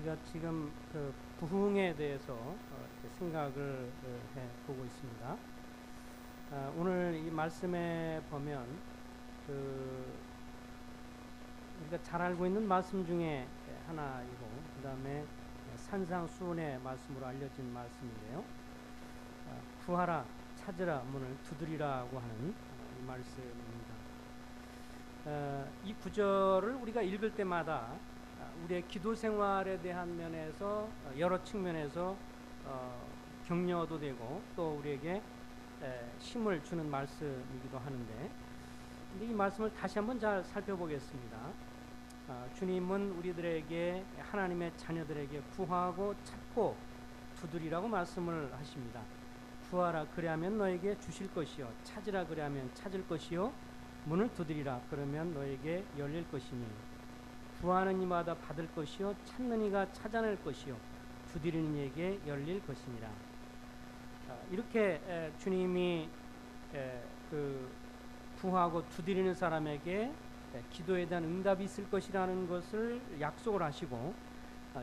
우리가 지금 그 부흥에 대해서 이렇게 생각을 해보고 있습니다. 오늘 이 말씀에 보면 우리가 잘 알고 있는 말씀 중에 하나이고, 그 다음에 산상수훈의 말씀으로 알려진 말씀인데요. 구하라, 찾으라, 문을 두드리라고 하는 이 말씀입니다. 이 구절을 우리가 읽을 때마다 우리의 기도 생활에 대한 면에서 여러 측면에서 격려도 되고 또 우리에게 힘을 주는 말씀이기도 하는데, 근데 이 말씀을 다시 한번 잘 살펴보겠습니다. 주님은 우리들에게, 하나님의 자녀들에게 구하고 찾고 두드리라고 말씀을 하십니다. 구하라, 그리하면 너에게 주실 것이요, 찾으라, 그리하면 찾을 것이요, 문을 두드리라, 그러면 너에게 열릴 것이니, 구하는 이마다 받을 것이요, 찾는 이가 찾아낼 것이요, 두드리는 이에게 열릴 것이니라. 이렇게 주님이 구하고 두드리는 사람에게 기도에 대한 응답이 있을 것이라는 것을 약속을 하시고,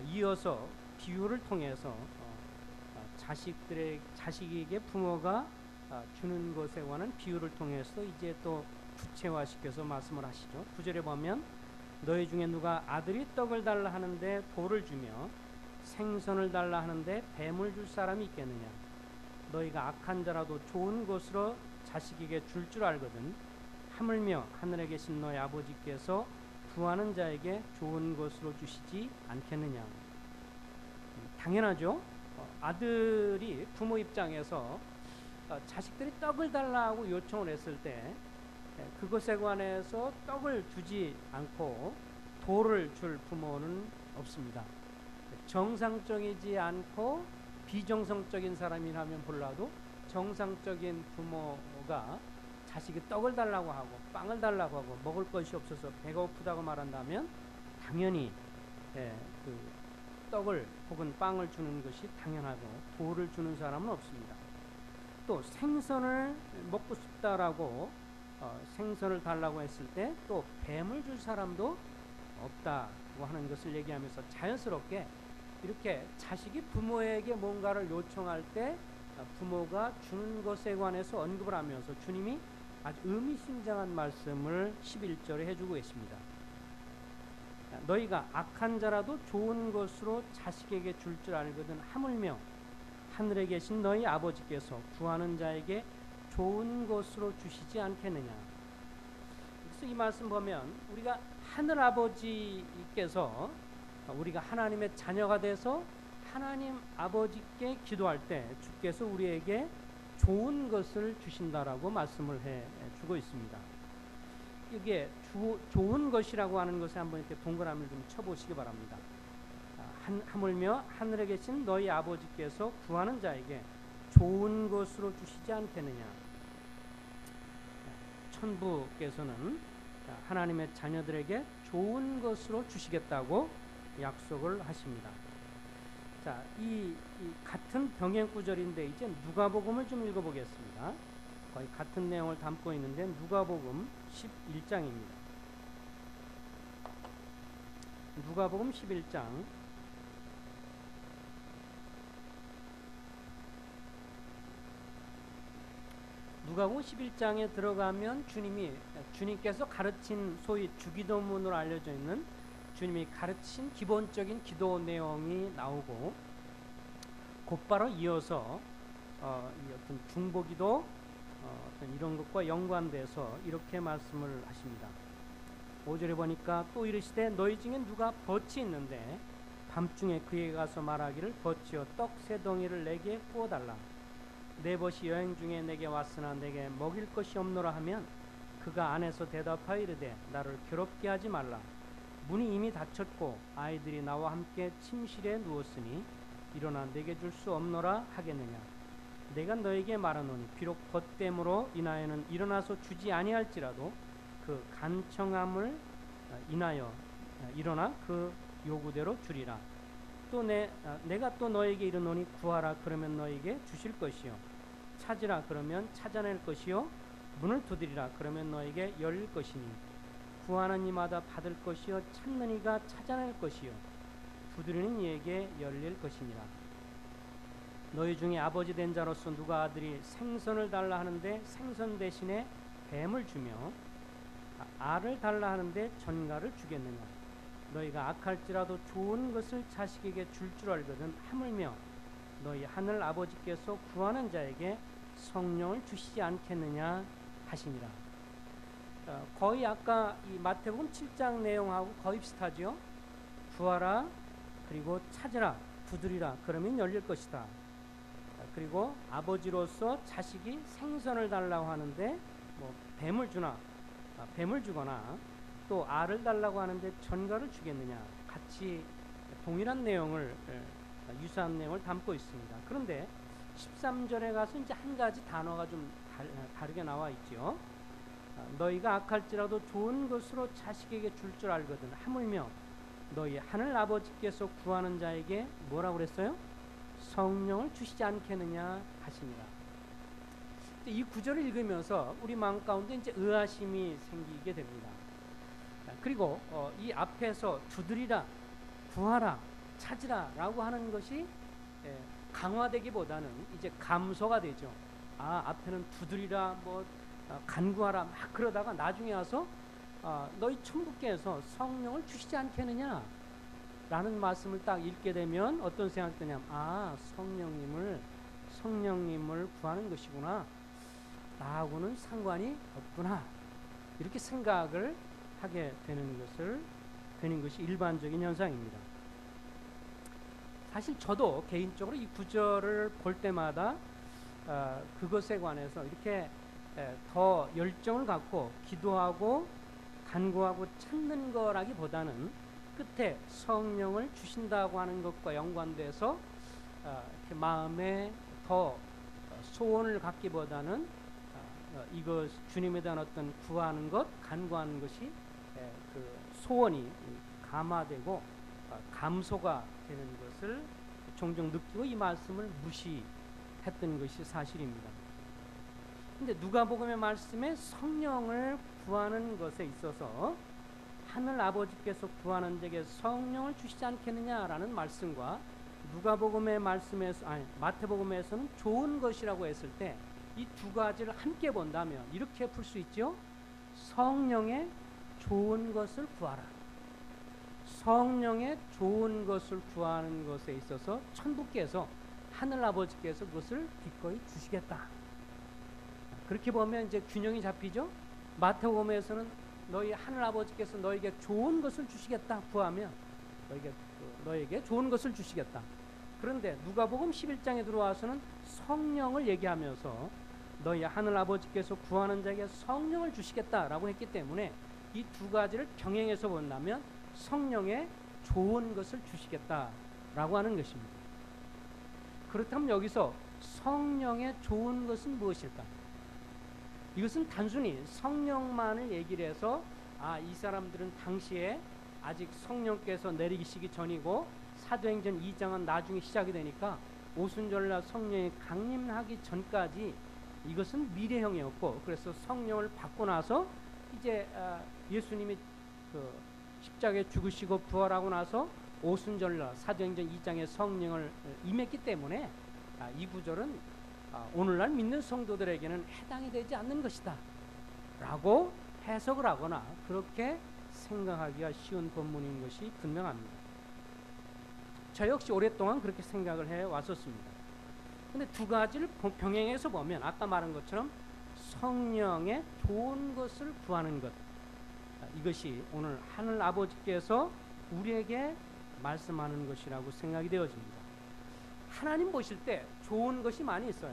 이어서 비유를 통해서 자식에게 부모가 주는 것에 관한 비유를 통해서 이제 또 구체화시켜서 말씀을 하시죠. 9절에 보면 너희 중에 누가 아들이 떡을 달라 하는데 돌을 주며 생선을 달라 하는데 뱀을 줄 사람이 있겠느냐. 너희가 악한 자라도 좋은 것으로 자식에게 줄 줄 알거든 하물며 하늘에 계신 너희 아버지께서 구하는 자에게 좋은 것으로 주시지 않겠느냐. 당연하죠. 아들이 부모 입장에서 자식들이 떡을 달라고 요청을 했을 때 그것에 관해서 떡을 주지 않고 돌을 줄 부모는 없습니다. 정상적이지 않고 비정상적인 사람이라면 몰라도 정상적인 부모가 자식이 떡을 달라고 하고 빵을 달라고 하고 먹을 것이 없어서 배가 고프다고 말한다면 당연히 떡을 혹은 빵을 주는 것이 당연하고 돌을 주는 사람은 없습니다. 또 생선을 먹고 싶다라고 생선을 달라고 했을 때 또 뱀을 줄 사람도 없다고 하는 것을 얘기하면서 자연스럽게 이렇게 자식이 부모에게 뭔가를 요청할 때 부모가 주는 것에 관해서 언급을 하면서 주님이 아주 의미심장한 말씀을 11절에 해주고 계십니다. 너희가 악한 자라도 좋은 것으로 자식에게 줄 줄 알거든 하물며 하늘에 계신 너희 아버지께서 구하는 자에게 좋은 것으로 주시지 않겠느냐. 그래서 이 말씀 보면 우리가 하늘 아버지께서, 우리가 하나님의 자녀가 돼서 하나님 아버지께 기도할 때 주께서 우리에게 좋은 것을 주신다라고 말씀을 해주고 있습니다. 이게 좋은 것이라고 하는 것에 한번 이렇게 동그라미를 좀 쳐보시기 바랍니다. 하물며 하늘에 계신 너희 아버지께서 구하는 자에게 좋은 것으로 주시지 않겠느냐. 천부께서는 하나님의 자녀들에게 좋은 것으로 주시겠다고 약속을 하십니다. 자, 이 같은 병행 구절인데 이제 누가복음을 좀 읽어보겠습니다. 거의 같은 내용을 담고 있는데 누가복음 11장입니다. 누가복음 11장 누가복음 11장에 들어가면 주님께서 가르친 소위 주기도문으로 알려져 있는 주님이 가르친 기본적인 기도 내용이 나오고, 곧바로 이어서 어떤 중보기도 어떤 이런 것과 연관돼서 이렇게 말씀을 하십니다. 5절에 보니까 또 이르시되 너희 중에 누가 덫이 있는데 밤중에 그에게 가서 말하기를 덫이여 떡 세 덩이를 내게 구워달라. 내 벗이 여행 중에 내게 왔으나 내게 먹일 것이 없노라 하면 그가 안에서 대답하여 이르되 나를 괴롭게 하지 말라. 문이 이미 닫혔고 아이들이 나와 함께 침실에 누웠으니 일어나 내게 줄 수 없노라 하겠느냐. 내가 너에게 말하노니 비록 벗됨으로 인하여는 일어나서 주지 아니할지라도 그 간청함을 인하여 일어나 그 요구대로 주리라. 또 내가 또 너에게 이르노니 구하라, 그러면 너에게 주실 것이요, 찾으라, 그러면 찾아낼 것이요, 문을 두드리라, 그러면 너에게 열릴 것이니, 구하는 이마다 받을 것이요, 찾는 이가 찾아낼 것이요, 두드리는 이에게 열릴 것이니라. 너희 중에 아버지 된 자로서 누가 아들이 생선을 달라 하는데 생선 대신에 뱀을 주며 알을 달라 하는데 전갈을 주겠느냐. 너희가 악할지라도 좋은 것을 자식에게 줄 줄 알거든 하물며 너희 하늘 아버지께서 구하는 자에게 성령을 주시지 않겠느냐 하시니라. 거의 아까 이 마태복음 7장 내용하고 거의 비슷하죠. 구하라, 그리고 찾으라, 두드리라, 그러면 열릴 것이다. 그리고 아버지로서 자식이 생선을 달라고 하는데 뭐 뱀을 주거나 또 알을 달라고 하는데 전갈을 주겠느냐, 같이 동일한 내용을, 유사한 내용을 담고 있습니다. 그런데 13절에 가서 이제 한 가지 단어가 좀 다르게 나와 있죠. 너희가 악할지라도 좋은 것으로 자식에게 줄 줄 알거든 하물며 너희 하늘 아버지께서 구하는 자에게 뭐라고 그랬어요? 성령을 주시지 않겠느냐 하시니라. 이 구절을 읽으면서 우리 마음 가운데 이제 의아심이 생기게 됩니다. 그리고 이 앞에서 두드리라, 구하라, 찾으라라고 하는 것이 강화되기보다는 이제 감소가 되죠. 앞에는 두드리라, 간구하라 막 그러다가 나중에 와서 너희 천부께서 성령을 주시지 않겠느냐 라는 말씀을 딱 읽게 되면 어떤 생각이 드냐면 성령님을 구하는 것이구나, 나하고는 상관이 없구나, 이렇게 생각을 하게 되는 것이 일반적인 현상입니다. 사실 저도 개인적으로 이 구절을 볼 때마다 그것에 관해서 이렇게 더 열정을 갖고 기도하고 간구하고 찾는 거라기보다는 끝에 성령을 주신다고 하는 것과 연관돼서 이렇게 마음에 더 소원을 갖기보다는 이것 주님에 대한 어떤 구하는 것, 간구하는 것이 그 소원이 감화되고 감소가 되는 것을 종종 느끼고 이 말씀을 무시했던 것이 사실입니다. 근데 누가복음의 말씀에 성령을 구하는 것에 있어서 하늘 아버지께서 구하는 자에게 성령을 주시지 않겠느냐라는 말씀과 누가복음의 말씀에서 마태복음에서는 좋은 것이라고 했을 때 이 두 가지를 함께 본다면 이렇게 풀 수 있죠. 성령의 좋은 것을 구하라. 성령의 좋은 것을 구하는 것에 있어서 천부께서, 하늘 아버지께서 그것을 기꺼이 주시겠다. 그렇게 보면 이제 균형이 잡히죠. 마태복음에서는 너희 하늘 아버지께서 너에게 좋은 것을 주시겠다 구하면 너에게 좋은 것을 주시겠다. 그런데 누가복음 11장에 들어와서는 성령을 얘기하면서 너희 하늘 아버지께서 구하는 자에게 성령을 주시겠다라고 했기 때문에 이 두 가지를 병행해서 본다면 성령의 좋은 것을 주시겠다라고 하는 것입니다. 그렇다면 여기서 성령의 좋은 것은 무엇일까? 이것은 단순히 성령만을 얘기를 해서 이 사람들은 당시에 아직 성령께서 내리시기 전이고 사도행전 2장은 나중에 시작이 되니까 오순절날 성령이 강림하기 전까지 이것은 미래형이었고, 그래서 성령을 받고 나서 이제 예수님이 그 십자가에 죽으시고 부활하고 나서 오순절날 사도행전 2장에 성령을 임했기 때문에 이 구절은 오늘날 믿는 성도들에게는 해당이 되지 않는 것이다 라고 해석을 하거나 그렇게 생각하기가 쉬운 본문인 것이 분명합니다. 저 역시 오랫동안 그렇게 생각을 해왔었습니다. 근데 두 가지를 병행해서 보면 아까 말한 것처럼 성령의 좋은 것을 구하는 것, 이것이 오늘 하늘 아버지께서 우리에게 말씀하는 것이라고 생각이 되어집니다. 하나님 보실 때 좋은 것이 많이 있어요.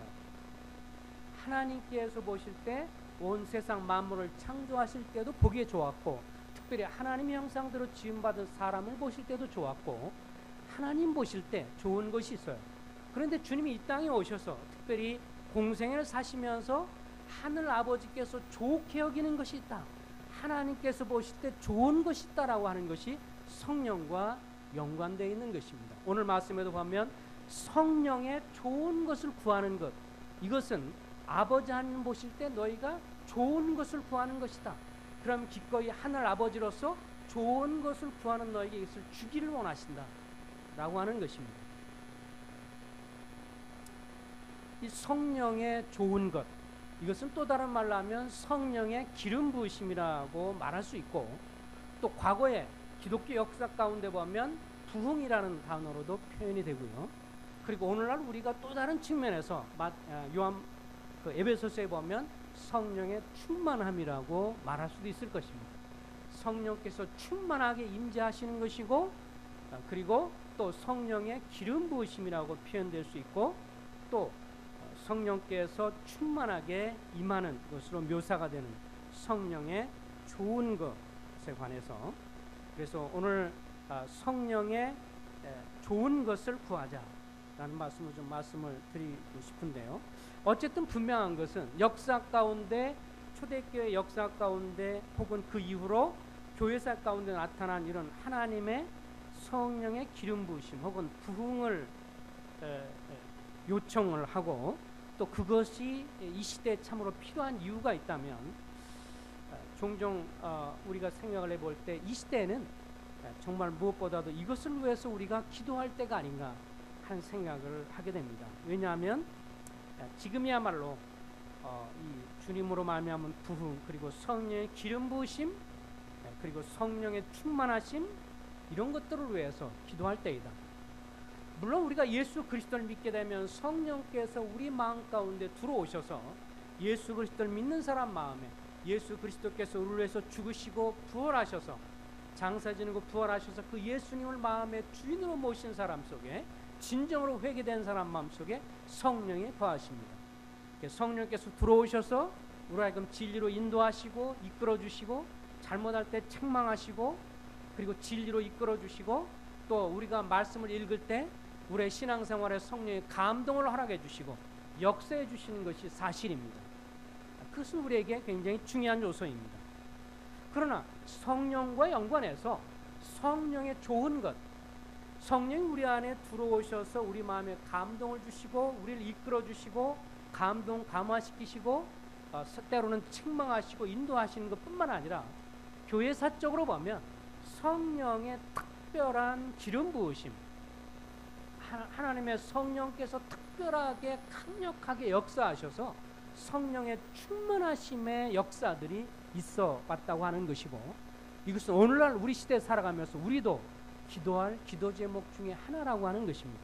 하나님께서 보실 때 온 세상 만물을 창조하실 때도 보기에 좋았고, 특별히 하나님의 형상대로 지음받은 사람을 보실 때도 좋았고, 하나님 보실 때 좋은 것이 있어요. 그런데 주님이 이 땅에 오셔서 특별히 공생애를 사시면서 하늘 아버지께서 좋게 여기는 것이 있다, 하나님께서 보실 때 좋은 것이 있다라고 하는 것이 성령과 연관되어 있는 것입니다. 오늘 말씀에도 보면 성령의 좋은 것을 구하는 것, 이것은 아버지 하나님 보실 때 너희가 좋은 것을 구하는 것이다. 그럼 기꺼이 하늘 아버지로서 좋은 것을 구하는 너에게 이것을 주기를 원하신다 라고 하는 것입니다. 이 성령의 좋은 것, 이것은 또 다른 말로 하면 성령의 기름 부으심이라고 말할 수 있고, 또 과거에 기독교 역사 가운데 보면 부흥이라는 단어로도 표현이 되고요. 그리고 오늘날 우리가 또 다른 측면에서 요한 에베소서에 보면 성령의 충만함이라고 말할 수도 있을 것입니다. 성령께서 충만하게 임재하시는 것이고, 그리고 또 성령의 기름 부으심이라고 표현될 수 있고, 또 성령께서 충만하게 임하는 것으로 묘사가 되는 성령의 좋은 것에 관해서, 그래서 오늘 성령의 좋은 것을 구하자라는 말씀을 드리고 싶은데요. 어쨌든 분명한 것은 역사 가운데, 초대교회 역사 가운데 혹은 그 이후로 교회사 가운데 나타난 이런 하나님의 성령의 기름 부으심 혹은 부흥을 요청을 하고, 또 그것이 이 시대에 참으로 필요한 이유가 있다면, 종종 우리가 생각을 해볼 때 이 시대에는 정말 무엇보다도 이것을 위해서 우리가 기도할 때가 아닌가 하는 생각을 하게 됩니다. 왜냐하면 지금이야말로 이 주님으로 말미암은 부흥, 그리고 성령의 기름 부으심, 그리고 성령의 충만하심, 이런 것들을 위해서 기도할 때이다. 물론 우리가 예수 그리스도를 믿게 되면 성령께서 우리 마음 가운데 들어오셔서 예수 그리스도를 믿는 사람 마음에 예수 그리스도께서 우리를 위해서 죽으시고 부활하셔서 장사 지내고 부활하셔서 그 예수님을 마음의 주인으로 모신 사람 속에, 진정으로 회개된 사람 마음 속에 성령이 거하십니다. 성령께서 들어오셔서 우리 하여금 진리로 인도하시고 이끌어 주시고, 잘못할 때 책망하시고, 그리고 진리로 이끌어 주시고, 또 우리가 말씀을 읽을 때 우리의 신앙생활에 성령의 감동을 허락해 주시고 역사해 주시는 것이 사실입니다. 그것은 우리에게 굉장히 중요한 요소입니다. 그러나 성령과 연관해서 성령의 좋은 것, 성령이 우리 안에 들어오셔서 우리 마음에 감동을 주시고 우리를 이끌어 주시고 감동 감화시키시고 때로는 책망하시고 인도하시는 것뿐만 아니라 교회사적으로 보면 성령의 특별한 기름 부으심, 하나님의 성령께서 특별하게 강력하게 역사하셔서 성령의 충만하심의 역사들이 있어 왔다고 하는 것이고, 이것은 오늘날 우리 시대에 살아가면서 우리도 기도할 기도 제목 중에 하나라고 하는 것입니다.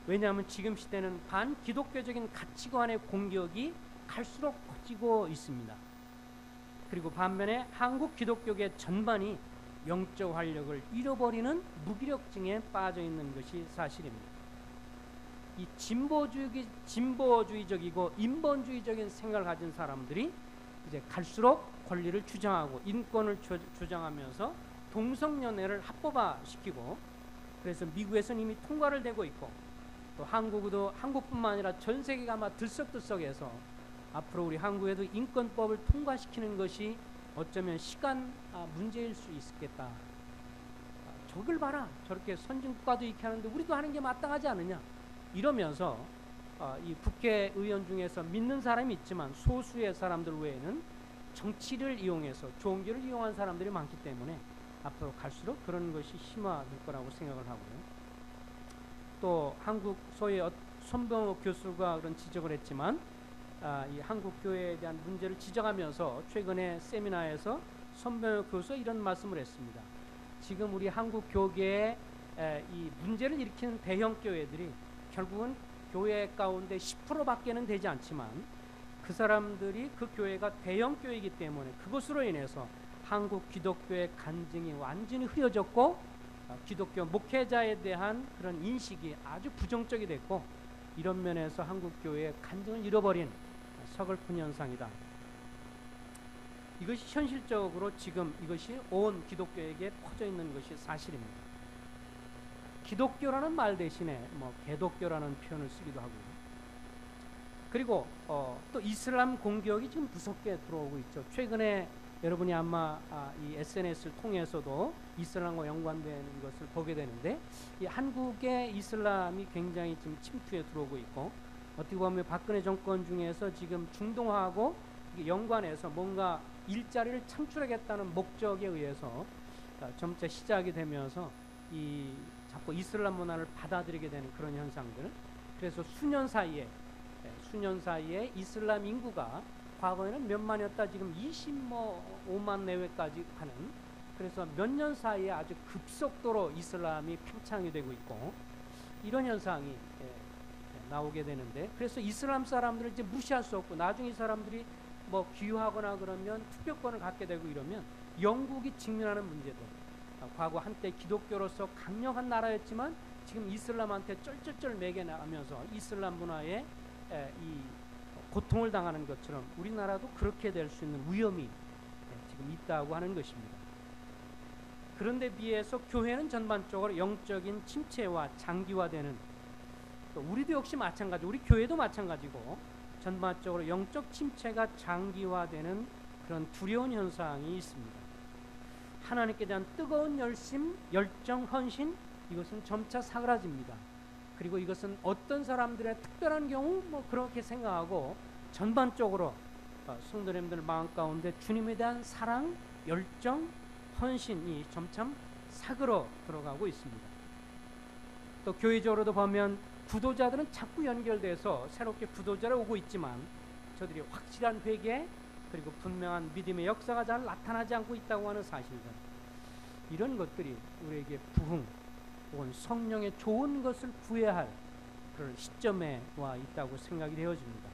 왜냐하면 지금 시대는 반기독교적인 가치관의 공격이 갈수록 커지고 있습니다. 그리고 반면에 한국 기독교계 전반이 영적 활력을 잃어버리는 무기력증에 빠져 있는 것이 사실입니다. 이 진보주의적이고 인본주의적인 생각을 가진 사람들이 이제 갈수록 권리를 주장하고 인권을 주장하면서 동성연애를 합법화시키고, 그래서 미국에서는 이미 통과를 되고 있고, 또 한국뿐만 아니라 전 세계가 아마 들썩들썩해서 앞으로 우리 한국에도 인권법을 통과시키는 것이 어쩌면 시간 문제일 수 있겠다. 저걸 봐라, 저렇게 선진국가도 이렇게 하는데 우리도 하는 게 마땅하지 않느냐, 이러면서 이 국회의원 중에서 믿는 사람이 있지만 소수의 사람들 외에는 정치를 이용해서 종교를 이용한 사람들이 많기 때문에 앞으로 갈수록 그런 것이 심화될 거라고 생각을 하고요. 또 한국 소위 손병호 교수가 그런 지적을 했지만 이 한국 교회에 대한 문제를 지적하면서 최근에 세미나에서 손병호 교수가 이런 말씀을 했습니다. 지금 우리 한국 교계에 이 문제를 일으키는 대형 교회들이 결국은 교회 가운데 10%밖에는 되지 않지만 그 사람들이 그 교회가 대형 교회이기 때문에 그것으로 인해서 한국 기독교의 간증이 완전히 흐려졌고 기독교 목회자에 대한 그런 인식이 아주 부정적이 됐고, 이런 면에서 한국 교회의 간증을 잃어버린 서글픈 현상이다. 이것이 현실적으로 지금 이것이 온 기독교에게 퍼져 있는 것이 사실입니다. 기독교라는 말 대신에 개독교라는 표현을 쓰기도 하고요. 그리고 또 이슬람 공격이 지금 무섭게 들어오고 있죠. 최근에 여러분이 아마 이 SNS를 통해서도 이슬람과 연관된 것을 보게 되는데, 이 한국의 이슬람이 굉장히 지금 침투에 들어오고 있고, 어떻게 보면 박근혜 정권 중에서 지금 중동화하고 연관해서 뭔가 일자리를 창출하겠다는 목적에 의해서 점차 시작이 되면서 이 자꾸 이슬람 문화를 받아들이게 되는 그런 현상들. 그래서 수년 사이에 이슬람 인구가 과거에는 몇만이었다 지금 25만 내외까지 가는, 그래서 몇 년 사이에 아주 급속도로 이슬람이 팽창이 되고 있고 이런 현상이 나오게 되는데, 그래서 이슬람 사람들을 이제 무시할 수 없고 나중에 이 사람들이 뭐 귀화하거나 그러면 투표권을 갖게 되고 이러면 영국이 직면하는 문제도, 과거 한때 기독교로서 강력한 나라였지만 지금 이슬람한테 쩔쩔쩔 매겨나가면서 이슬람 문화에 이 고통을 당하는 것처럼 우리나라도 그렇게 될 수 있는 위험이 지금 있다고 하는 것입니다. 그런데 비해서 교회는 전반적으로 영적인 침체와 장기화되는, 또 우리도 역시 마찬가지, 우리 교회도 마찬가지고 전반적으로 영적 침체가 장기화되는 그런 두려운 현상이 있습니다. 하나님께 대한 뜨거운 열정, 헌신, 이것은 점차 사그라집니다. 그리고 이것은 어떤 사람들의 특별한 경우 뭐 그렇게 생각하고 전반적으로 성도님들 마음 가운데 주님에 대한 사랑, 열정, 헌신이 점점 사그러 들어가고 있습니다. 또 교회적으로도 보면 구도자들은 자꾸 연결돼서 새롭게 구도자를 오고 있지만 저들이 확실한 회개 그리고 분명한 믿음의 역사가 잘 나타나지 않고 있다고 하는 사실들, 이런 것들이 우리에게 부흥 혹은 성령의 좋은 것을 구해야 할 그런 시점에 와 있다고 생각이 되어집니다.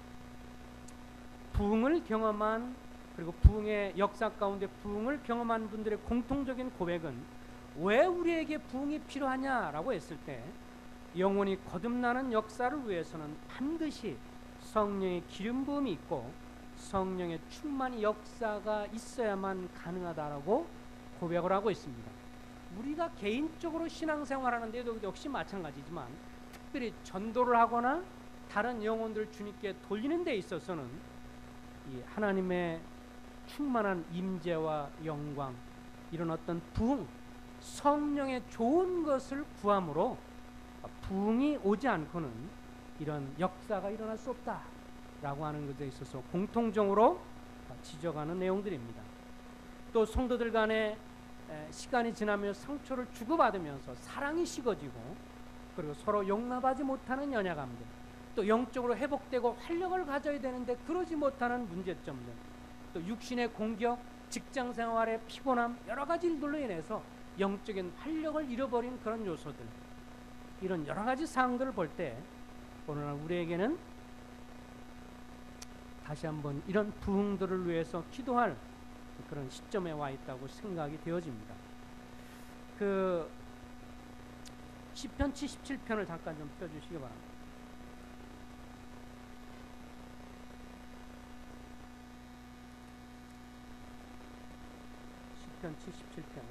부흥을 경험한, 그리고 부흥의 역사 가운데 부흥을 경험한 분들의 공통적인 고백은 왜 우리에게 부흥이 필요하냐라고 했을 때 영혼이 거듭나는 역사를 위해서는 반드시 성령의 기름 부음이 있고 성령의 충만한 역사가 있어야만 가능하다라고 고백을 하고 있습니다. 우리가 개인적으로 신앙생활하는 데도 역시 마찬가지지만 특별히 전도를 하거나 다른 영혼들을 주님께 돌리는 데 있어서는 이 하나님의 충만한 임재와 영광, 이런 어떤 부흥, 성령의 좋은 것을 구함으로 부흥이 오지 않고는 이런 역사가 일어날 수 없다라고 하는 것에 있어서 공통적으로 지적하는 내용들입니다. 또 성도들 간에 시간이 지나며 상처를 주고받으면서 사랑이 식어지고, 그리고 서로 용납하지 못하는 연약함들, 또 영적으로 회복되고 활력을 가져야 되는데 그러지 못하는 문제점들, 또 육신의 공격, 직장 생활의 피곤함, 여러 가지 일들로 인해서 영적인 활력을 잃어버린 그런 요소들, 이런 여러 가지 사항들을 볼 때 오늘날 우리에게는 다시 한번 이런 부흥들을 위해서 기도할 그런 시점에 와 있다고 생각이 되어집니다. 그 시편 77편을 잠깐 좀 펴주시기 바랍니다. 시편 77편.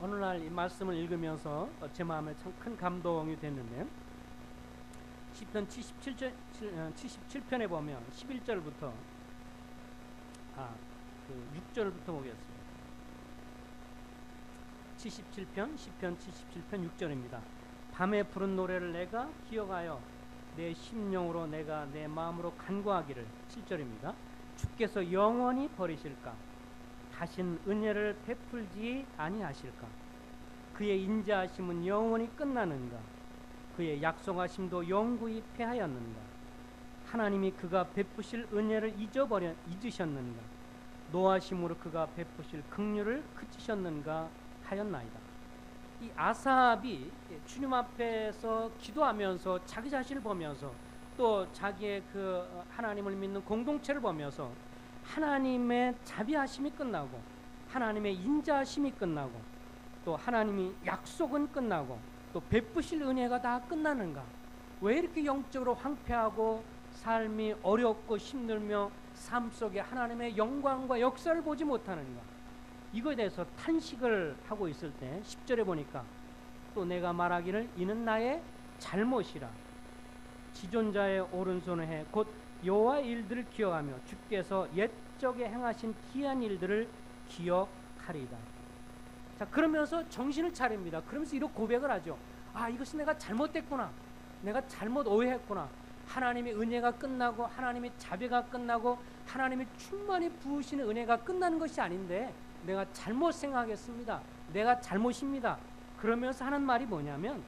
오늘날 이 말씀을 읽으면서 제 마음에 참 큰 감동이 됐는데, 시편 77편에 보면 11절부터 6절부터 보겠습니다. 77편, 시편 77편 6절입니다. 밤에 부른 노래를 내가 기억하여 내 심령으로 내가 내 마음으로 간구하기를. 7절입니다. 주께서 영원히 버리실까? 다신 은혜를 베풀지 아니하실까? 그의 인자하심은 영원히 끝나는가? 그의 약속하심도 영구히 패하였는가? 하나님이 그가 베푸실 은혜를 잊으셨는가? 노하심으로 그가 베푸실 긍휼을 그치셨는가 하였나이다. 이 아삽이 주님 앞에서 기도하면서 자기 자신을 보면서 또 자기의 그 하나님을 믿는 공동체를 보면서 하나님의 자비하심이 끝나고 하나님의 인자하심이 끝나고 또 하나님이 약속은 끝나고 또 베푸실 은혜가 다 끝나는가? 왜 이렇게 영적으로 황폐하고 삶이 어렵고 힘들며 삶 속에 하나님의 영광과 역사를 보지 못하는가? 이거에 대해서 탄식을 하고 있을 때 10절에 보니까 또 내가 말하기를 이는 나의 잘못이라. 지존자의 오른손을 해 곧 여호와의 일들을 기억하며 주께서 옛적에 행하신 기이한 일들을 기억하리이다. 자, 그러면서 정신을 차립니다. 그러면서 이렇게 고백을 하죠. 아, 이것이 내가 잘못됐구나. 내가 잘못 오해했구나. 하나님의 은혜가 끝나고 하나님의 자비가 끝나고 하나님의 충만히 부으시는 은혜가 끝나는 것이 아닌데 내가 잘못 생각했습니다. 내가 잘못입니다. 그러면서 하는 말이 뭐냐면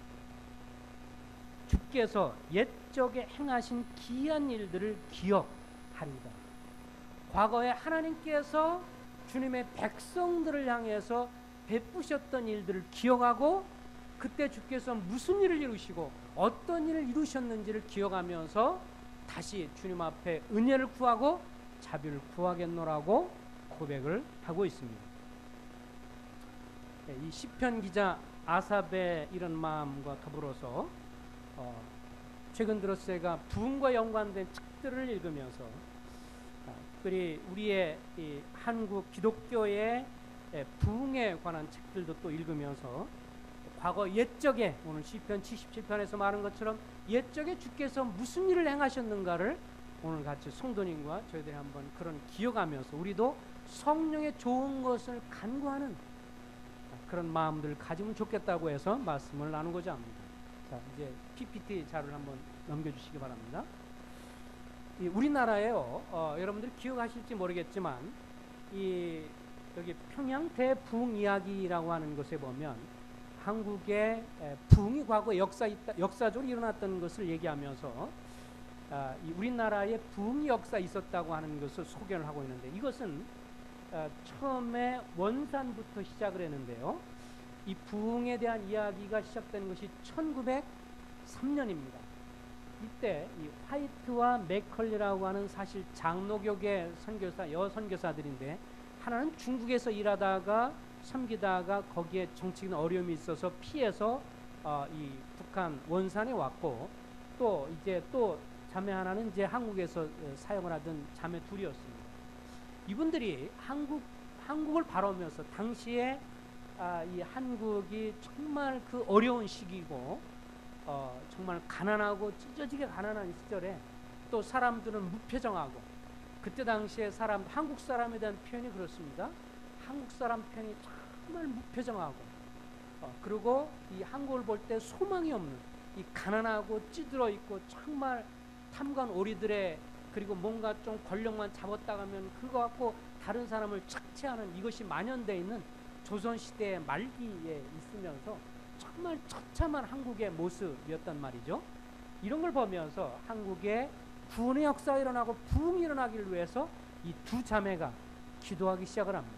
주께서 옛적에 행하신 기이한 일들을 기억하리이다. 과거에 하나님께서 주님의 백성들을 향해서 베푸셨던 일들을 기억하고 그때 주께서 무슨 일을 이루시고 어떤 일을 이루셨는지를 기억하면서 다시 주님 앞에 은혜를 구하고 자비를 구하겠노라고 고백을 하고 있습니다. 이 시편 기자 아삽의 이런 마음과 더불어서 최근 들어서 제가 부흥과 연관된 책들을 읽으면서 특별히 우리의 이 한국 기독교의 부흥에 관한 책들도 또 읽으면서 과거 옛적에 오늘 시편 77편에서 말한 것처럼 옛적에 주께서 무슨 일을 행하셨는가를 오늘 같이 성도님과 저희들이 한번 그런 기억하면서 우리도 성령의 좋은 것을 간구하는 그런 마음들을 가지면 좋겠다고 해서 말씀을 나누고자 합니다. 자, 이제 PPT 자료를 한번 넘겨주시기 바랍니다. 이 우리나라에요, 여러분들이 기억하실지 모르겠지만 여기 평양 대부흥 이야기라고 하는 것에 보면 한국의 부흥이 과거 역사적으로 일어났던 것을 얘기하면서 이 우리나라의 부흥 역사 있었다고 하는 것을 소개를 하고 있는데 이것은 처음에 원산부터 시작을 했는데요. 이 부흥에 대한 이야기가 시작된 것이 1903년입니다. 이때 이 화이트와 맥컬리라고 하는 사실 장로교계 선교사, 여선교사들인데 하나는 중국에서 일하다가 섬기다가 거기에 정치적인 어려움이 있어서 피해서 이 북한 원산에 왔고 또 자매 하나는 이제 한국에서 사역을 하던 자매 둘이었습니다. 이분들이 한국을 바라보면서 당시에 이 한국이 정말 그 어려운 시기고 정말 가난하고 찢어지게 가난한 시절에 또 사람들은 무표정하고 그때 당시에 한국 사람에 대한 표현이 그렇습니다. 한국 사람 편이 정말 무표정하고 그리고 이 한국을 볼 때 소망이 없는 이 가난하고 찌들어 있고 정말 탐관 오리들의 그리고 뭔가 좀 권력만 잡았다가면 그거 갖고 다른 사람을 착취하는 이것이 만연되어 있는 조선시대의 말기에 있으면서 정말 처참한 한국의 모습이었단 말이죠. 이런 걸 보면서 한국의 구원의 역사가 일어나고 부흥이 일어나기를 위해서 이 두 자매가 기도하기 시작을 합니다.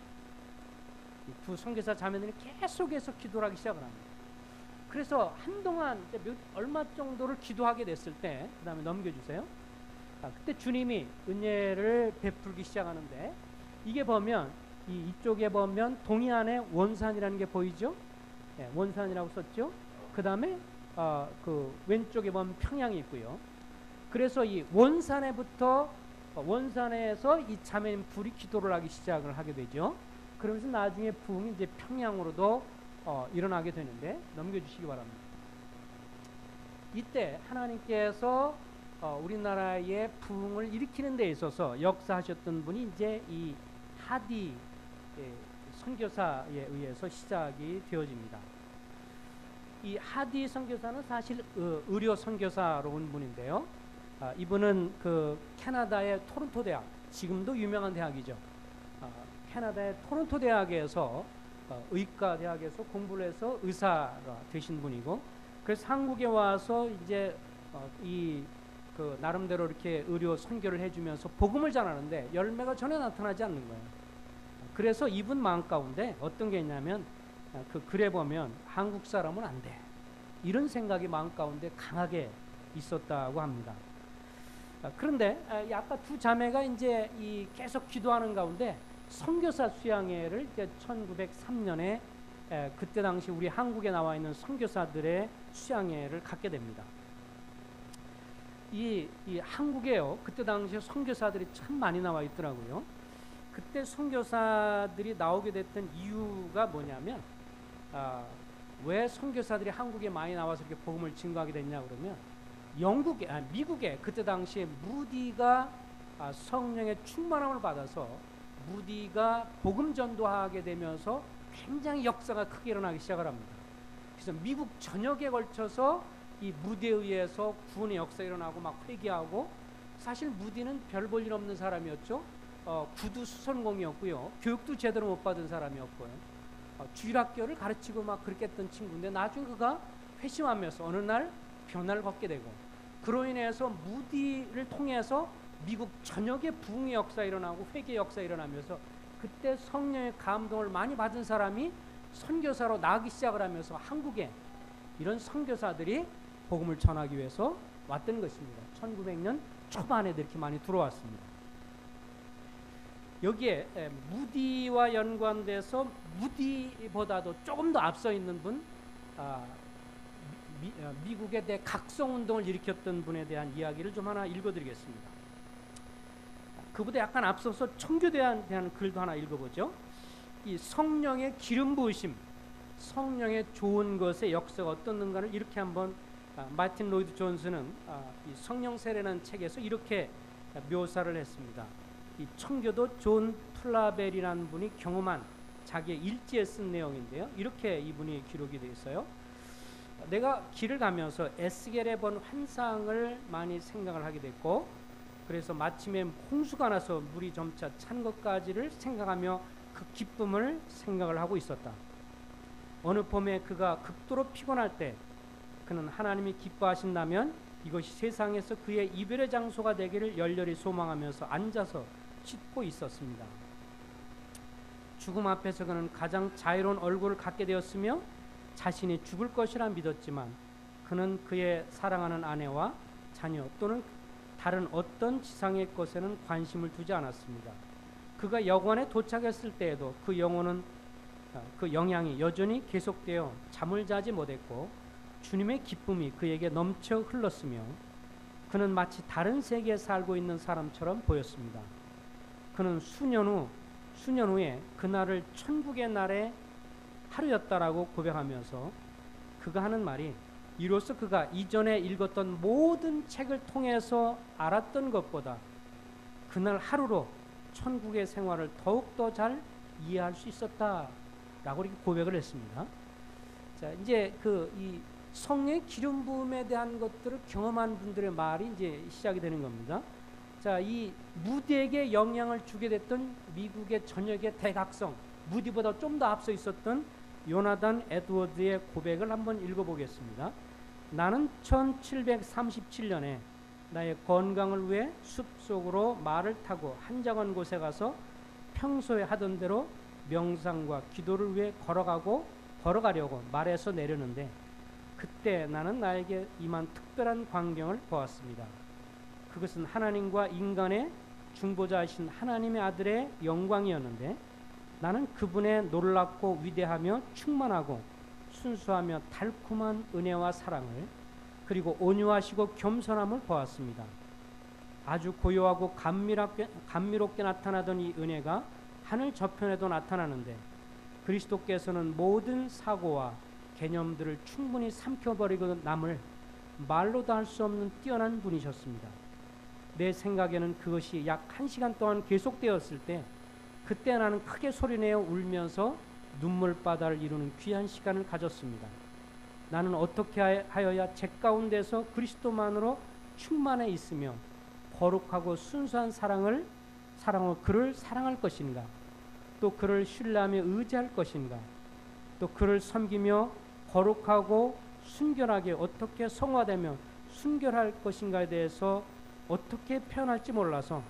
이 두 선교사 자매들이 계속해서 기도를 하기 시작을 합니다. 그래서 한동안 얼마 정도를 기도하게 됐을 때 그 다음에 넘겨주세요. 그때 주님이 은혜를 베풀기 시작하는데 이게 보면 이쪽에 보면 동해안에 원산이라는 게 보이죠? 네, 원산이라고 썼죠. 그 다음에 그 왼쪽에 보면 평양이 있고요. 그래서 이 원산에서 이 자매님 둘이 기도를 하기 시작을 하게 되죠. 그러면서 나중에 부흥이 이제 평양으로도 일어나게 되는데 넘겨주시기 바랍니다. 이때 하나님께서 우리나라의 부흥을 일으키는 데 있어서 역사하셨던 분이 이제 이 하디 선교사에 의해서 시작이 되어집니다. 이 하디 선교사는 사실 의료 선교사로 온 분인데요. 이분은 그 캐나다의 토론토 대학, 지금도 유명한 대학이죠. 캐나다의 토론토 대학에서 의과 대학에서 공부를 해서 의사가 되신 분이고, 그래서 한국에 와서 이제 그 나름대로 이렇게 의료 선교를 해주면서 복음을 전하는데 열매가 전혀 나타나지 않는 거예요. 그래서 이분 마음 가운데 어떤 게 있냐면 그 글에 보면 한국 사람은 안 돼, 이런 생각이 마음 가운데 강하게 있었다고 합니다. 그런데 아까 두 자매가 이제 계속 기도하는 가운데 선교사 수양회를 이제 1903년에 그때 당시 우리 한국에 나와 있는 선교사들의 수양회를 갖게 됩니다. 이 한국에요, 그때 당시에 선교사들이 참 많이 나와 있더라고요. 그때 선교사들이 나오게 됐던 이유가 뭐냐면 왜 선교사들이 한국에 많이 나와서 이렇게 복음을 증거하게 됐냐 그러면 미국에 그때 당시에 무디가 성령의 충만함을 받아서 무디가 복음 전도하게 되면서 굉장히 역사가 크게 일어나기 시작을 합니다. 그래서 미국 전역에 걸쳐서 이 무디에 의해서 구원의 역사가 일어나고 막 회개하고, 사실 무디는 별 볼 일 없는 사람이었죠. 구두 수선공이었고요. 교육도 제대로 못 받은 사람이었고요. 주일학교를 가르치고 막 그렇게 했던 친구인데, 나중에 그가 회심하면서 어느 날 변화를 걷게 되고, 그로 인해서 무디를 통해서 미국 전역에 부흥의 역사가 일어나고 회개 역사가 일어나면서, 그때 성령의 감동을 많이 받은 사람이 선교사로 나가기 시작을 하면서 한국에 이런 선교사들이 복음을 전하기 위해서 왔던 것입니다. 1900년 초반에 이렇게 많이 들어왔습니다. 여기에 무디와 연관돼서 무디보다도 조금 더 앞서 있는 분, 미국의 대각성운동을 일으켰던 분에 대한 이야기를 좀 하나 읽어드리겠습니다. 그보다 약간 앞서서 청교도에 대한 글도 하나 읽어보죠. 이 성령의 기름 부으심, 성령의 좋은 것의 역사가 어떻는가를 이렇게 한번 마틴 로이드 존스는 이 성령 세례라는 책에서 이렇게 묘사를 했습니다. 이 청교도 존 플라벨이라는 분이 경험한 자기의 일지에 쓴 내용인데요. 이렇게 이분이 기록이 되어 있어요. 내가 길을 가면서 에스겔에 본 환상을 많이 생각을 하게 됐고, 그래서 마침에 홍수가 나서 물이 점차 찬 것까지를 생각하며 그 기쁨을 생각을 하고 있었다. 어느 봄에 그가 극도로 피곤할 때 그는 하나님이 기뻐하신다면 이것이 세상에서 그의 이별의 장소가 되기를 열렬히 소망하면서 앉아서 씻고 있었습니다. 죽음 앞에서 그는 가장 자유로운 얼굴을 갖게 되었으며 자신이 죽을 것이라 믿었지만, 그는 그의 사랑하는 아내와 자녀 또는 다른 어떤 지상의 것에는 관심을 두지 않았습니다. 그가 여관에 도착했을 때에도 그 영향이 여전히 계속되어 잠을 자지 못했고, 주님의 기쁨이 그에게 넘쳐 흘렀으며, 그는 마치 다른 세계에 살고 있는 사람처럼 보였습니다. 그는 수년 후에 그날을 천국의 날의 하루였다라고 고백하면서, 그가 하는 말이 이로써 그가 이전에 읽었던 모든 책을 통해서 알았던 것보다 그날 하루로 천국의 생활을 더욱더 잘 이해할 수 있었다라고 이렇게 고백을 했습니다. 자, 이제 이 성령의 기름 부음에 대한 것들을 경험한 분들의 말이 이제 시작이 되는 겁니다. 자, 이 무디에게 영향을 주게 됐던 미국의 전역의 대각성, 무디보다 좀 더 앞서 있었던 요나단 에드워드의 고백을 한번 읽어보겠습니다. 나는 1737년에 나의 건강을 위해 숲속으로 말을 타고 한적한 곳에 가서 평소에 하던 대로 명상과 기도를 위해 걸어가려고 말에서 내렸는데, 그때 나는 나에게 임한 특별한 광경을 보았습니다. 그것은 하나님과 인간의 중보자이신 하나님의 아들의 영광이었는데, 나는 그분의 놀랍고 위대하며 충만하고 순수하며 달콤한 은혜와 사랑을, 그리고 온유하시고 겸손함을 보았습니다. 아주 고요하고 감미롭게 나타나던 이 은혜가 하늘 저편에도 나타나는데, 그리스도께서는 모든 사고와 개념들을 충분히 삼켜버리고 남을 말로도 할 수 없는 뛰어난 분이셨습니다. 내 생각에는 그것이 약 1시간 동안 계속되었을 때, 그때 나는 크게 소리내어 울면서 눈물바다를 이루는 귀한 시간을 가졌습니다. 나는 어떻게 하여야 제 가운데서 그리스도만으로 충만해 있으며 거룩하고 순수한 사랑으로 그를 사랑할 것인가, 또 그를 신뢰하며 의지할 것인가, 또 그를 섬기며 거룩하고 순결하게 어떻게 성화되며 순결할 것인가에 대해서 어떻게 표현할지 몰라서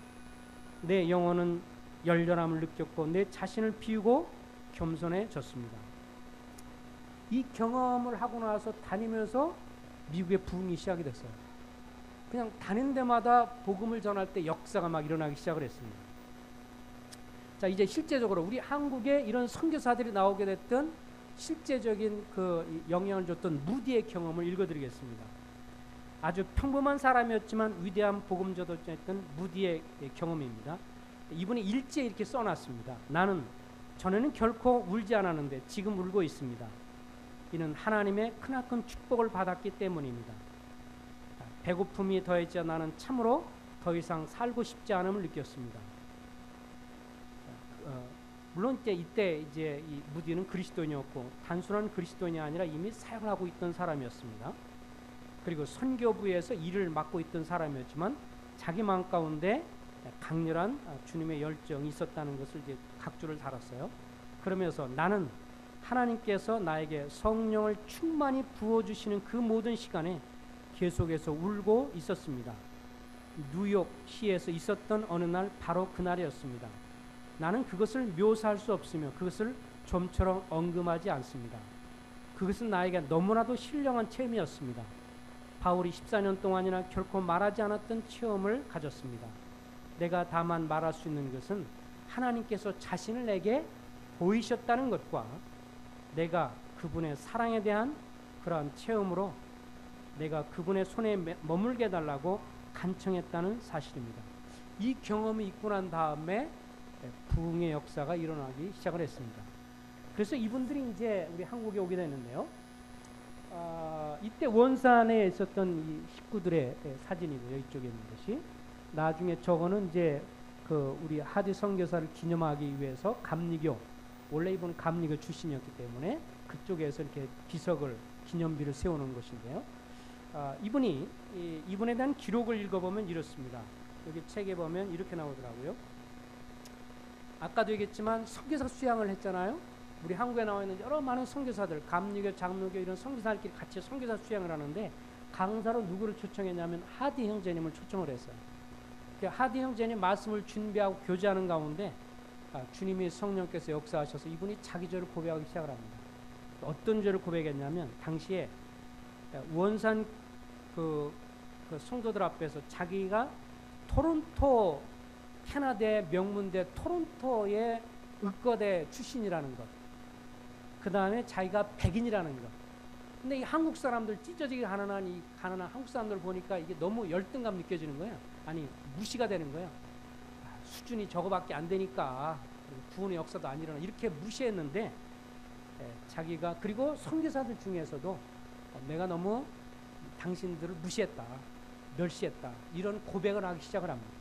내 영혼은 열렬함을 느꼈고 내 자신을 비우고 겸손해졌습니다. 이 경험을 하고 나서 다니면서 미국의 부흥이 시작이 됐어요. 그냥 다니는 데마다 복음을 전할 때 역사가 막 일어나기 시작을 했습니다. 자, 이제 실제적으로 우리 한국에 이런 선교사들이 나오게 됐던 실제적인 그 영향을 줬던 무디의 경험을 읽어드리겠습니다. 아주 평범한 사람이었지만 위대한 복음전도자였던 무디의 경험입니다. 이분이 일지에 이렇게 써놨습니다. 나는 전에는 결코 울지 않았는데 지금 울고 있습니다. 이는 하나님의 크나큰 축복을 받았기 때문입니다. 배고픔이 더해져 나는 참으로 더 이상 살고 싶지 않음을 느꼈습니다. 물론 이때 이 무디는 그리스도인이었고 단순한 그리스도인이 아니라 이미 사역을 하고 있던 사람이었습니다. 그리고 선교부에서 일을 맡고 있던 사람이었지만 자기 마음 가운데 강렬한 주님의 열정이 있었다는 것을 이제 각주를 달았어요. 그러면서 나는 하나님께서 나에게 성령을 충만히 부어주시는 그 모든 시간에 계속해서 울고 있었습니다. 뉴욕시에서 있었던 어느 날 바로 그날이었습니다. 나는 그것을 묘사할 수 없으며 그것을 좀처럼 언급하지 않습니다. 그것은 나에게 너무나도 신령한 체험이었습니다. 바울이 14년 동안이나 결코 말하지 않았던 체험을 가졌습니다. 내가 다만 말할 수 있는 것은 하나님께서 자신을 내게 보이셨다는 것과 내가 그분의 사랑에 대한 그러한 체험으로 내가 그분의 손에 머물게 해달라고 간청했다는 사실입니다. 이 경험이 있고 난 다음에 부흥의 역사가 일어나기 시작을 했습니다. 그래서 이분들이 이제 우리 한국에 오게 됐는데요. 이때 원산에 있었던 이 식구들의 사진이고요. 이쪽에 있는 것이. 나중에 저거는 이제 그 우리 하디 선교사를 기념하기 위해서 감리교, 원래 이분은 감리교 출신이었기 때문에 그쪽에서 이렇게 비석을 기념비를 세우는 것인데요. 이분에 대한 기록을 읽어보면 이렇습니다. 여기 책에 보면 이렇게 나오더라고요. 아까도 얘기했지만 선교사 수양을 했잖아요. 우리 한국에 나와 있는 여러 많은 선교사들, 감리교, 장로교 이런 선교사들끼리 같이 선교사 수양을 하는데 강사로 누구를 초청했냐면 하디 형제님을 초청을 했어요. 하디 형제님 말씀을 준비하고 교제하는 가운데 주님이 성령께서 역사하셔서 이분이 자기 죄를 고백하기 시작을 합니다. 어떤 죄를 고백했냐면 당시에 원산 그 성도들 앞에서 자기가 토론토 캐나다의 명문대 토론토의 의과대 출신이라는 것, 그 다음에 자기가 백인이라는 것. 근데 이 한국 사람들 찢어지게 가난한 이 가난한 한국 사람들 보니까 이게 너무 열등감 느껴지는 거예요. 아니 무시가 되는 거예요. 수준이 저거밖에 안 되니까 구원의 역사도 안 일어나 이렇게 무시했는데 자기가 그리고 선교사들 중에서도 내가 너무 당신들을 무시했다, 멸시했다 이런 고백을 하기 시작을 합니다.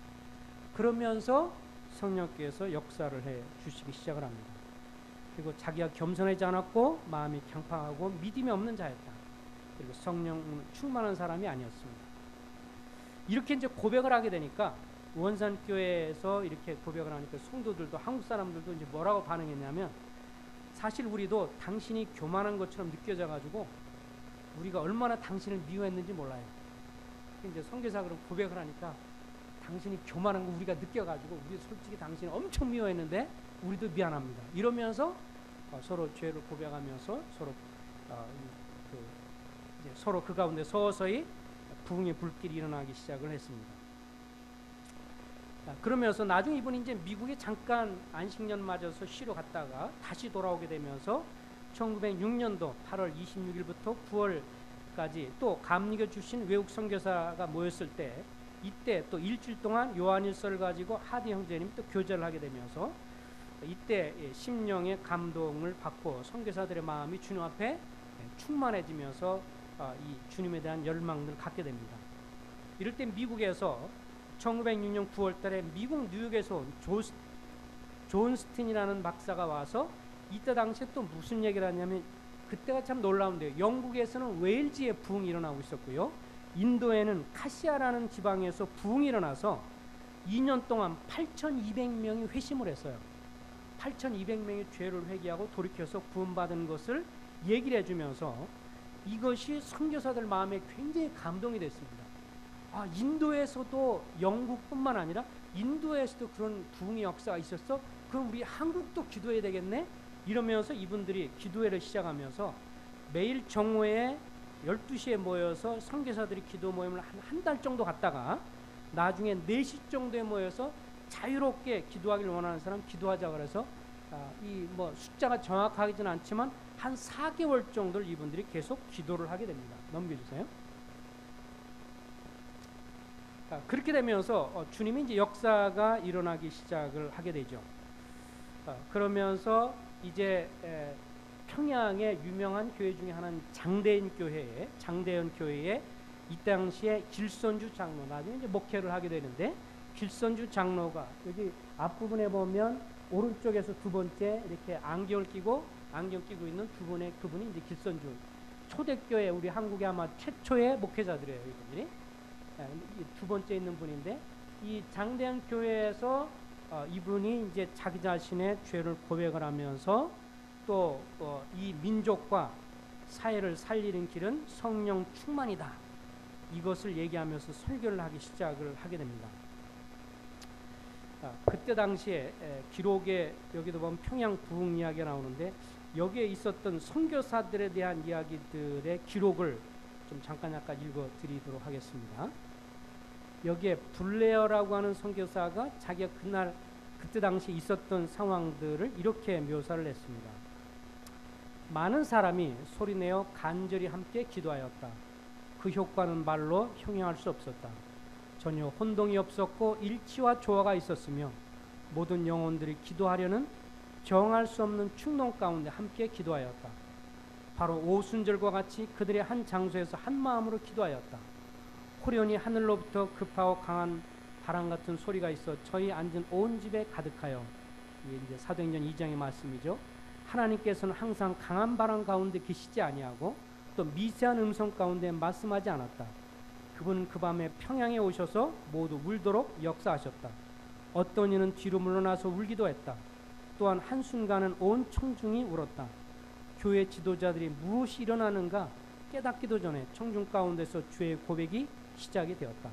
그러면서 성령께서 역사를 해 주시기 시작을 합니다. 그리고 자기가 겸손하지 않았고 마음이 강팍하고 믿음이 없는 자였다. 그리고 성령 충만한 사람이 아니었습니다. 이렇게 이제 고백을 하게 되니까 원산교회에서 이렇게 고백을 하니까 성도들도 한국 사람들도 이제 뭐라고 반응했냐면 사실 우리도 당신이 교만한 것처럼 느껴져 가지고 우리가 얼마나 당신을 미워했는지 몰라요. 이제 선교사 그런 고백을 하니까 당신이 교만한 거 우리가 느껴가지고 우리 솔직히 당신을 엄청 미워했는데 우리도 미안합니다. 이러면서 서로 죄를 고백하면서 서로 그 가운데 서서히 부흥의 불길이 일어나기 시작을 했습니다. 그러면서 나중에 이분이 이제 미국에 잠깐 안식년 맞아서 쉬러 갔다가 다시 돌아오게 되면서 1906년도 8월 26일부터 9월까지 또 감리교 출신 외국 선교사가 모였을 때 이때 또 일주일 동안 요한일서를 가지고 하디 형제님이 또 교제를 하게 되면서 이때 심령의 감동을 받고 선교사들의 마음이 주님 앞에 충만해지면서 이 주님에 대한 열망을 갖게 됩니다. 이럴 때 미국에서 1906년 9월 달에 미국 뉴욕에서 온 존 스틴이라는 박사가 와서 이때 당시에 또 무슨 얘기를 하냐면 그때가 참 놀라운데요. 영국에서는 웨일즈에 부흥이 일어나고 있었고요. 인도에는 카시아라는 지방에서 부흥이 일어나서 2년 동안 8,200명이 회심을 했어요. 8,200명이 죄를 회개하고 돌이켜서 구원받은 것을 얘기를 해주면서 이것이 선교사들 마음에 굉장히 감동이 됐습니다. 인도에서도 영국뿐만 아니라 인도에서도 그런 부흥의 역사가 있었어? 그럼 우리 한국도 기도해야 되겠네? 이러면서 이분들이 기도회를 시작하면서 매일 정오에 12시에 모여서 선교사들이 기도 모임을 한 달 정도 갔다가 나중에 4시 정도에 모여서 자유롭게 기도하기를 원하는 사람 기도하자 그래서 이 뭐 숫자가 정확하지는 않지만 한 4개월 정도를 이분들이 계속 기도를 하게 됩니다. 넘겨주세요. 그렇게 되면서 주님이 이제 역사가 일어나기 시작을 하게 되죠. 그러면서 이제 평양의 유명한 교회 중에 하나는 장대현 교회에 이 당시에 길선주 장로, 나중에 이제 목회를 하게 되는데 길선주 장로가 여기 앞부분에 보면 오른쪽에서 두 번째 이렇게 안경 끼고 있는 두 분의 그분이 이제 길선주 초대교회 우리 한국의 아마 최초의 목회자들이에요. 이분들이. 두 번째 있는 분인데 이 장대한 교회에서 이분이 이제 자기 자신의 죄를 고백을 하면서 또 이 민족과 사회를 살리는 길은 성령 충만이다. 이것을 얘기하면서 설교를 하기 시작을 하게 됩니다. 그때 당시에 기록에 여기도 보면 평양 부흥 이야기가 나오는데 여기에 있었던 선교사들에 대한 이야기들의 기록을 좀 잠깐 읽어드리도록 하겠습니다. 여기에 블레어라고 하는 선교사가 자기가 그때 당시 있었던 상황들을 이렇게 묘사를 했습니다. 많은 사람이 소리내어 간절히 함께 기도하였다. 그 효과는 말로 형용할 수 없었다. 전혀 혼동이 없었고 일치와 조화가 있었으며 모든 영혼들이 기도하려는 정할 수 없는 충동 가운데 함께 기도하였다. 바로 오순절과 같이 그들의 한 장소에서 한 마음으로 기도하였다. 호련히 하늘로부터 급하고 강한 바람 같은 소리가 있어 저희 앉은 온 집에 가득하여, 이게 이제 사도행전 2장의 말씀이죠. 하나님께서는 항상 강한 바람 가운데 계시지 아니하고 또 미세한 음성 가운데 말씀하지 않았다. 그분은 그 밤에 평양에 오셔서 모두 울도록 역사하셨다. 어떤 이는 뒤로 물러나서 울기도 했다. 또한 한순간은 온 청중이 울었다. 교회 지도자들이 무엇이 일어나는가 깨닫기도 전에 청중 가운데서 죄의 고백이 시작이 되었다.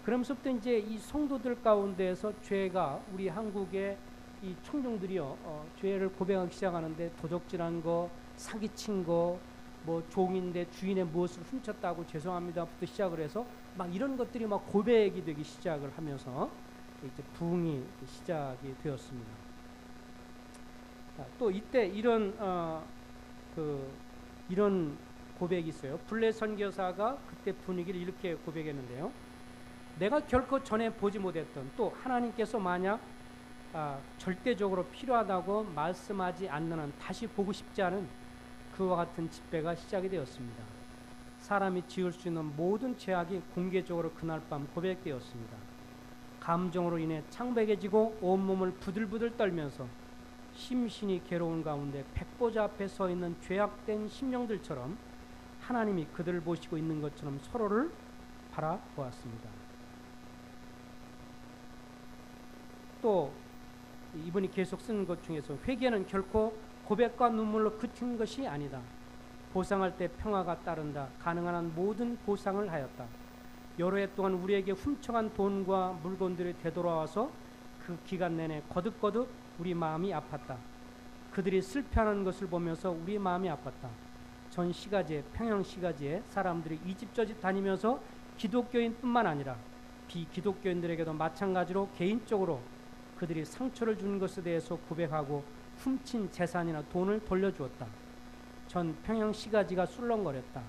그러면서부터 이제 이 성도들 가운데에서 죄가 우리 한국의 이 청중들이요, 죄를 고백하기 시작하는데 도적질한 거, 사기친 거, 뭐 종인데 주인의 무엇을 훔쳤다고 죄송합니다부터 시작을 해서 막 이런 것들이 막 고백이 되기 시작을 하면서 이제 부흥이 시작이 되었습니다. 또 이때 이런 이런 고백이 있어요. 블레 선교사가 그때 분위기를 이렇게 고백했는데요. 내가 결코 전에 보지 못했던, 또 하나님께서 만약 절대적으로 필요하다고 말씀하지 않는 한 다시 보고 싶지 않은 그와 같은 집회가 시작이 되었습니다. 사람이 지을 수 있는 모든 죄악이 공개적으로 그날 밤 고백되었습니다. 감정으로 인해 창백해지고 온몸을 부들부들 떨면서 심신이 괴로운 가운데 백보자 앞에 서 있는 죄악된 심령들처럼 하나님이 그들을 보시고 있는 것처럼 서로를 바라보았습니다. 또 이분이 계속 쓴 것 중에서 회개는 결코 고백과 눈물로 그친 것이 아니다. 보상할 때 평화가 따른다. 가능한 한 모든 보상을 하였다. 여러 해 동안 우리에게 훔쳐간 돈과 물건들이 되돌아와서 그 기간 내내 거듭거듭 우리 마음이 아팠다. 그들이 슬퍼하는 것을 보면서 우리 마음이 아팠다. 전 시가지에, 평양 시가지에 사람들이 이 집 저 집 다니면서 기독교인뿐만 아니라 비기독교인들에게도 마찬가지로 개인적으로 그들이 상처를 준 것에 대해서 고백하고 훔친 재산이나 돈을 돌려주었다. 전 평양 시가지가 술렁거렸다.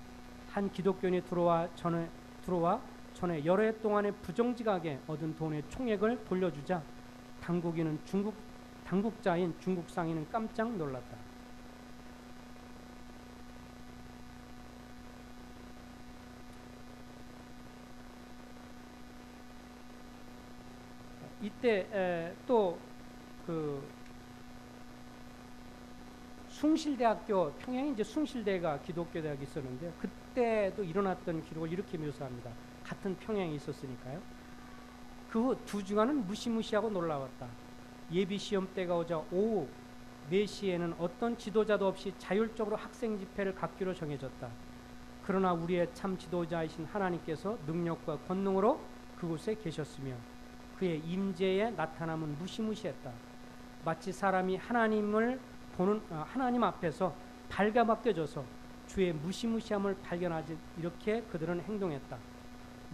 한 기독교인이 들어와 전에 여러 해 동안에 부정직하게 얻은 돈의 총액을 돌려주자 당국자인 중국 상인은 깜짝 놀랐다. 이때 또 숭실대학교, 평양에 이제 숭실대가 기독교 대학이 있었는데 그때도 일어났던 기록을 이렇게 묘사합니다. 같은 평양에 있었으니까요. 그 후 2주간은 무시무시하고 놀라웠다. 예비 시험 때가 오자 오후 4시에는 어떤 지도자도 없이 자율적으로 학생 집회를 갖기로 정해졌다. 그러나 우리의 참 지도자이신 하나님께서 능력과 권능으로 그곳에 계셨으며 그의 임재의 나타남은 무시무시했다. 마치 사람이 하나님을 보는 하나님 앞에서 발가벗겨져서 주의 무시무시함을 발견하지 이렇게 그들은 행동했다.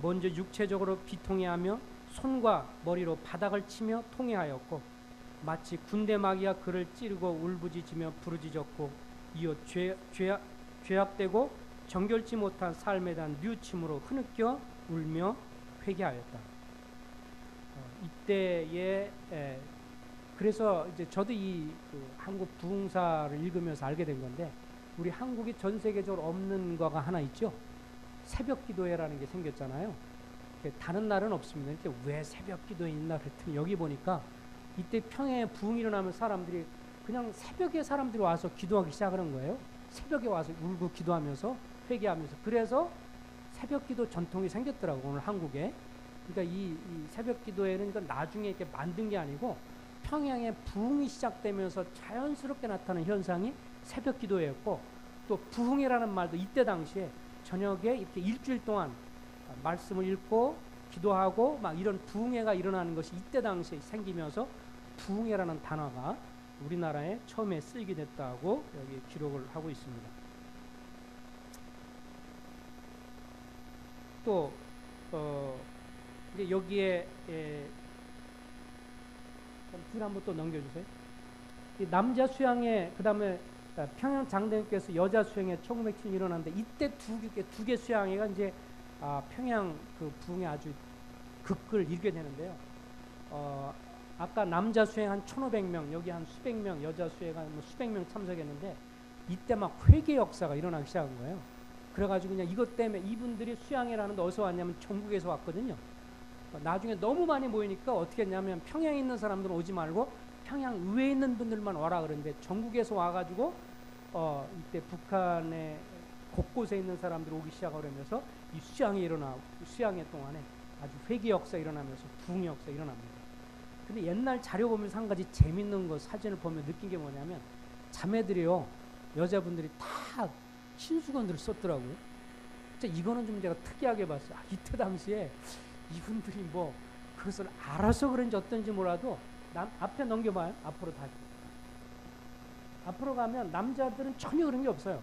먼저 육체적으로 비통해하며 손과 머리로 바닥을 치며 통해하였고 마치 군대 마귀가 그를 찌르고 울부짖으며 부르짖었고 이어 죄악되고 정결치 못한 삶에 대한 뉘우침으로 흐느껴 울며 회개하였다. 이때에 그래서 이제 저도 이 한국 부흥사를 읽으면서 알게 된 건데 우리 한국이 전 세계적으로 없는 거가 하나 있죠. 새벽 기도회라는 게 생겼잖아요. 다른 날은 없습니다. 근데 왜 새벽 기도회 있나 그랬더니 여기 보니까 이때 평양에 부흥이 일어나면 사람들이 그냥 새벽에 사람들이 와서 기도하기 시작하는 거예요. 새벽에 와서 울고 기도하면서 회개하면서, 그래서 새벽 기도 전통이 생겼더라고 오늘 한국에. 그러니까 이 새벽 기도회는 그러니까 나중에 이렇게 만든 게 아니고 평양에 부흥이 시작되면서 자연스럽게 나타나는 현상이 새벽 기도회였고, 또 부흥이라는 말도 이때 당시에 저녁에 이렇게 일주일 동안 말씀을 읽고 기도하고 막 이런 부흥회가 일어나는 것이 이때 당시에 생기면서 부흥회라는 단어가 우리나라에 처음에 쓰이게 됐다고 여기 기록을 하고 있습니다. 또 이제 여기에 줄 한번 또 넘겨주세요. 이 남자 수양회, 그 다음에 평양 장대교에서 여자 수양회 1907년 일어났는데, 이때 두 개 수양회가 이제 평양 그 부흥에 아주 극을 이루게 되는데요. 아까 남자 수행 한 1,500명, 여기 한 수백 명, 여자 수행가 뭐 수백 명 참석했는데, 이때 막 회개 역사가 일어나기 시작한 거예요. 그래가지고 그냥 이것 때문에 이분들이 수양회라는데 어디서 왔냐면 전국에서 왔거든요. 나중에 너무 많이 모이니까 어떻게 했냐면 평양에 있는 사람들은 오지 말고 평양 의회에 있는 분들만 와라 그러는데, 전국에서 와가지고 이때 북한의 곳곳에 있는 사람들 오기 시작하고 그러면서 이 수양회 동안에 아주 회개 역사 일어나면서 부흥 역사 일어납니다. 근데 옛날 자료 보면서 한 가지 재밌는 거 사진을 보면 느낀 게 뭐냐면, 자매들이요, 여자분들이 다 신수건들을 썼더라고요. 진짜 이거는 좀 제가 특이하게 봤어요. 이때 당시에 이분들이 뭐 그것을 알아서 그런지 어떤지 몰라도, 앞에 넘겨봐요. 앞으로 다시. 앞으로 가면 남자들은 전혀 그런 게 없어요.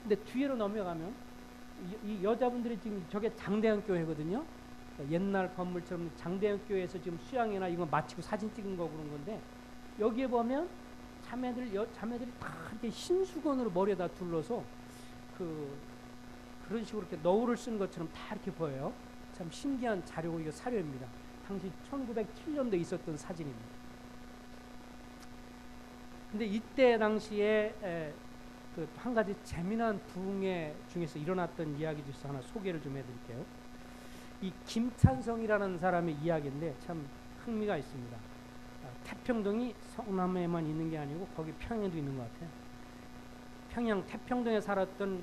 근데 뒤로 넘어가면 이 여자분들이 지금 저게 장대현 교회거든요. 옛날 건물처럼 장대현 교회에서 지금 수양회나 이거 마치고 사진 찍은 거 그런 건데, 여기에 보면 자매들이 다 이렇게 흰수건으로 머리에다 둘러서 그런 식으로 이렇게 너울을 쓴 것처럼 다 이렇게 보여요. 참 신기한 자료고, 이거 사료입니다. 당시 1907년도에 있었던 사진입니다. 근데 이때 당시에 그 한 가지 재미난 부흥회 중에서 일어났던 이야기 중에서 하나 소개를 좀 해드릴게요. 이 김찬성이라는 사람의 이야기인데 참 흥미가 있습니다. 태평동이 성남에만 있는 게 아니고 거기 평양에도 있는 것 같아요. 평양 태평동에 살았던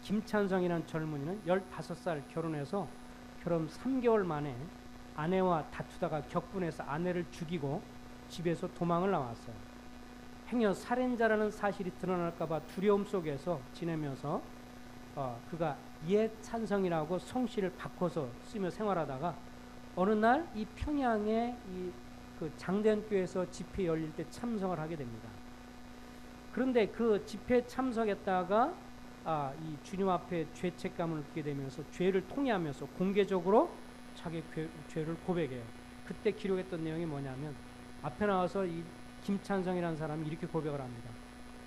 김찬성이라는 젊은이는 15살 결혼해서 결혼 3개월 만에 아내와 다투다가 격분해서 아내를 죽이고 집에서 도망을 나왔어요. 행여 살인자라는 사실이 드러날까봐 두려움 속에서 지내면서 그가 예찬성이라고 성씨를 바꿔서 쓰며 생활하다가 어느 날 이 평양에 그 장대현교회에서 집회 열릴 때 참석을 하게 됩니다. 그런데 그 집회에 참석했다가 이 주님 앞에 죄책감을 느끼게 되면서 죄를 통회하면서 공개적으로 자기 죄를 고백해요. 그때 기록했던 내용이 뭐냐면, 앞에 나와서 이 김찬성이라는 사람이 이렇게 고백을 합니다.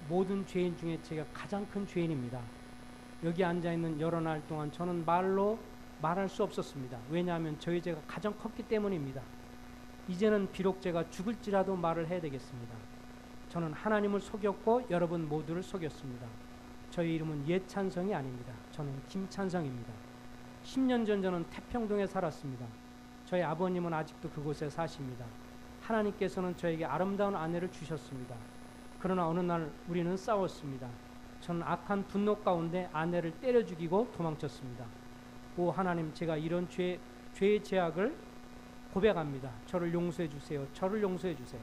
모든 죄인 중에 제가 가장 큰 죄인입니다. 여기 앉아있는 여러 날 동안 저는 말로 말할 수 없었습니다. 왜냐하면 저희 죄가 가장 컸기 때문입니다. 이제는 비록 제가 죽을지라도 말을 해야 되겠습니다. 저는 하나님을 속였고 여러분 모두를 속였습니다. 저희 이름은 예찬성이 아닙니다. 저는 김찬성입니다. 10년 전 저는 태평동에 살았습니다. 저희 아버님은 아직도 그곳에 사십니다. 하나님께서는 저에게 아름다운 아내를 주셨습니다. 그러나 어느 날 우리는 싸웠습니다. 저는 악한 분노 가운데 아내를 때려 죽이고 도망쳤습니다. 오 하나님, 제가 이런 죄의 죄악을 고백합니다. 저를 용서해 주세요. 저를 용서해 주세요.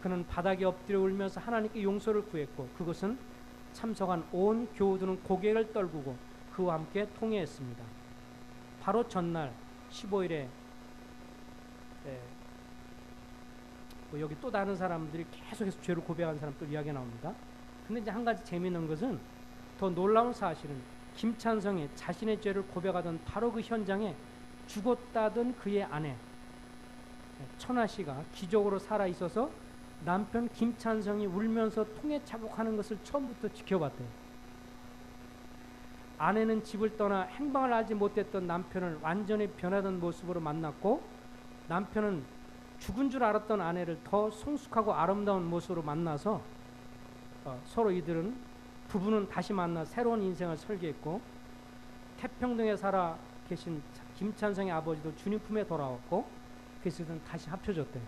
그는 바닥에 엎드려 울면서 하나님께 용서를 구했고, 그것은 참석한 온 교우들은 고개를 떨구고 그와 함께 통회했습니다. 바로 전날 15일에 뭐 여기 또 다른 사람들이 계속해서 죄를 고백하는 사람 또 이야기가 나옵니다. 근데 이제 한 가지 재미있는 것은, 더 놀라운 사실은 김찬성이 자신의 죄를 고백하던 바로 그 현장에 죽었다던 그의 아내 천하 씨가 기적으로 살아 있어서 남편 김찬성이 울면서 통에 자복하는 것을 처음부터 지켜봤대요. 아내는 집을 떠나 행방을 알지 못했던 남편을 완전히 변하던 모습으로 만났고, 남편은 죽은 줄 알았던 아내를 더 성숙하고 아름다운 모습으로 만나서 서로 부부는 다시 만나 새로운 인생을 설계했고, 태평동에 살아 계신 김찬성의 아버지도 주님 품에 돌아왔고, 그래서 다시 합쳐졌대요.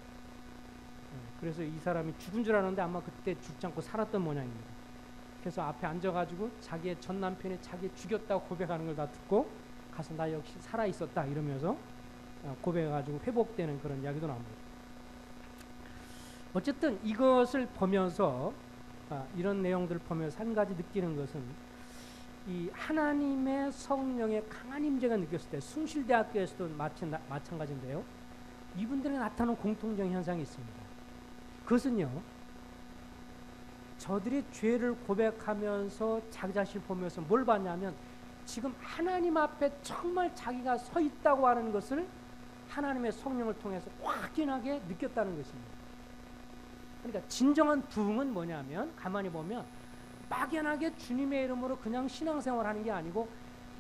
그래서 이 사람이 죽은 줄 알았는데 아마 그때 죽지 않고 살았던 모양입니다. 그래서 앞에 앉아가지고 자기의 전 남편이 자기 죽였다고 고백하는 걸 다 듣고 가서 나 역시 살아 있었다 이러면서 고백해가지고 회복되는 그런 이야기도 나옵니다. 어쨌든 이것을 보면서 이런 내용들을 보면서 한 가지 느끼는 것은 이 하나님의 성령의 강한 임재가 느꼈을 때 숭실대학교에서도 마찬가지인데요. 이분들이 나타나는 공통적인 현상이 있습니다. 그것은요, 저들이 죄를 고백하면서 자기 자신을 보면서 뭘 봤냐면 지금 하나님 앞에 정말 자기가 서 있다고 하는 것을 하나님의 성령을 통해서 확연하게 느꼈다는 것입니다. 그러니까 진정한 부흥은 뭐냐면 가만히 보면 막연하게 주님의 이름으로 그냥 신앙생활하는 게 아니고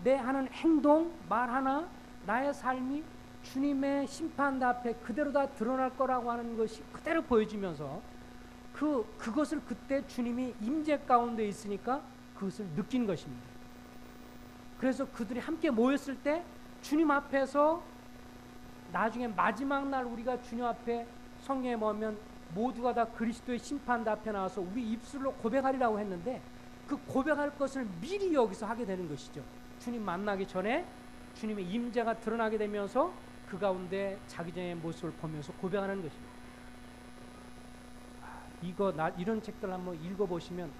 내 하는 행동, 말 하나, 나의 삶이 주님의 심판 앞에 그대로 다 드러날 거라고 하는 것이 그대로 보여지면서 그것을 그때 주님이 임재 가운데 있으니까 그것을 느낀 것입니다. 그래서 그들이 함께 모였을 때 주님 앞에서 나중에 마지막 날 우리가 주님 앞에 성경에 보면 모두가 다 그리스도의 심판 앞에 나와서 우리 입술로 고백하리라고 했는데 그 고백할 것을 미리 여기서 하게 되는 것이죠. 주님 만나기 전에 주님의 임재가 드러나게 되면서 그 가운데 자기의 모습을 보면서 고백하는 것입니다. 이런 책들 한번 읽어보시면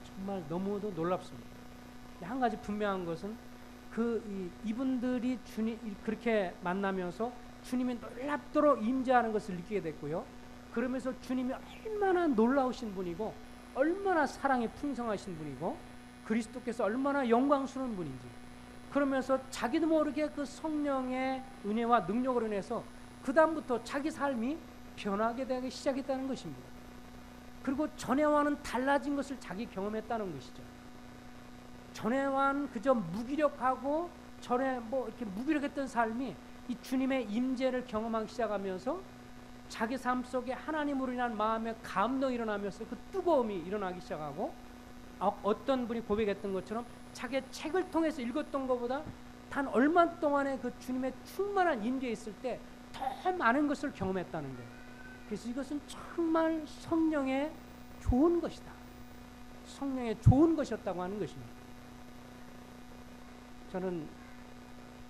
정말 너무도 놀랍습니다. 한 가지 분명한 것은 이분들이 주님 그렇게 만나면서 주님이 놀랍도록 임재하는 것을 느끼게 됐고요. 그러면서 주님이 얼마나 놀라우신 분이고 얼마나 사랑이 풍성하신 분이고 그리스도께서 얼마나 영광스러운 분인지 그러면서 자기도 모르게 그 성령의 은혜와 능력으로 인해서 그 다음부터 자기 삶이 변하게 되기 시작했다는 것입니다. 그리고 전에와는 달라진 것을 자기 경험했다는 것이죠. 전에와는 그저 무기력하고 전에 이렇게 무기력했던 삶이 이 주님의 임재를 경험하기 시작하면서 자기 삶 속에 하나님으로 인한 마음의 감동이 일어나면서 그 뜨거움이 일어나기 시작하고 어떤 분이 고백했던 것처럼 자기의 책을 통해서 읽었던 것보다 단 얼마 동안에 그 주님의 충만한 임재에 있을 때 더 많은 것을 경험했다는 거예요. 그래서 이것은 정말 성령의 좋은 것이다. 성령의 좋은 것이었다고 하는 것입니다. 저는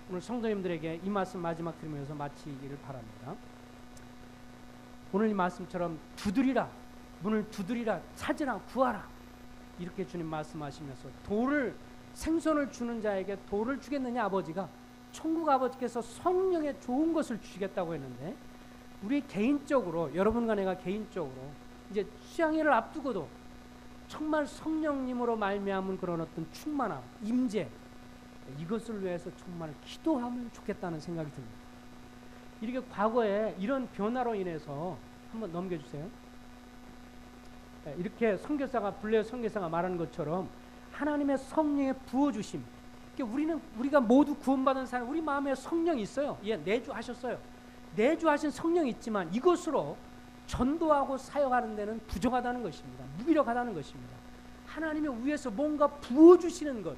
오늘 성도님들에게 이 말씀 마지막 드리면서 마치기를 바랍니다. 오늘 이 말씀처럼 두드리라, 문을 두드리라, 찾으라, 구하라 이렇게 주님 말씀하시면서 생선을 주는 자에게 돌을 주겠느냐 아버지가 천국 아버지께서 성령의 좋은 것을 주시겠다고 했는데 우리 개인적으로 여러분과 내가 개인적으로 이제 수양회를 앞두고도 정말 성령님으로 말미암은 그런 어떤 충만함, 임재 이것을 위해서 정말 기도하면 좋겠다는 생각이 듭니다. 이렇게 과거에 이런 변화로 인해서 한번 넘겨주세요. 이렇게 블레어 선교사가 말하는 것처럼 하나님의 성령의 부어주심. 우리가 모두 구원받은 사람, 우리 마음에 성령이 있어요. 예, 내주하셨어요. 내주하신 성령이 있지만 이것으로 전도하고 사역하는 데는 부족하다는 것입니다. 무기력하다는 것입니다. 하나님의 위에서 뭔가 부어주시는 것,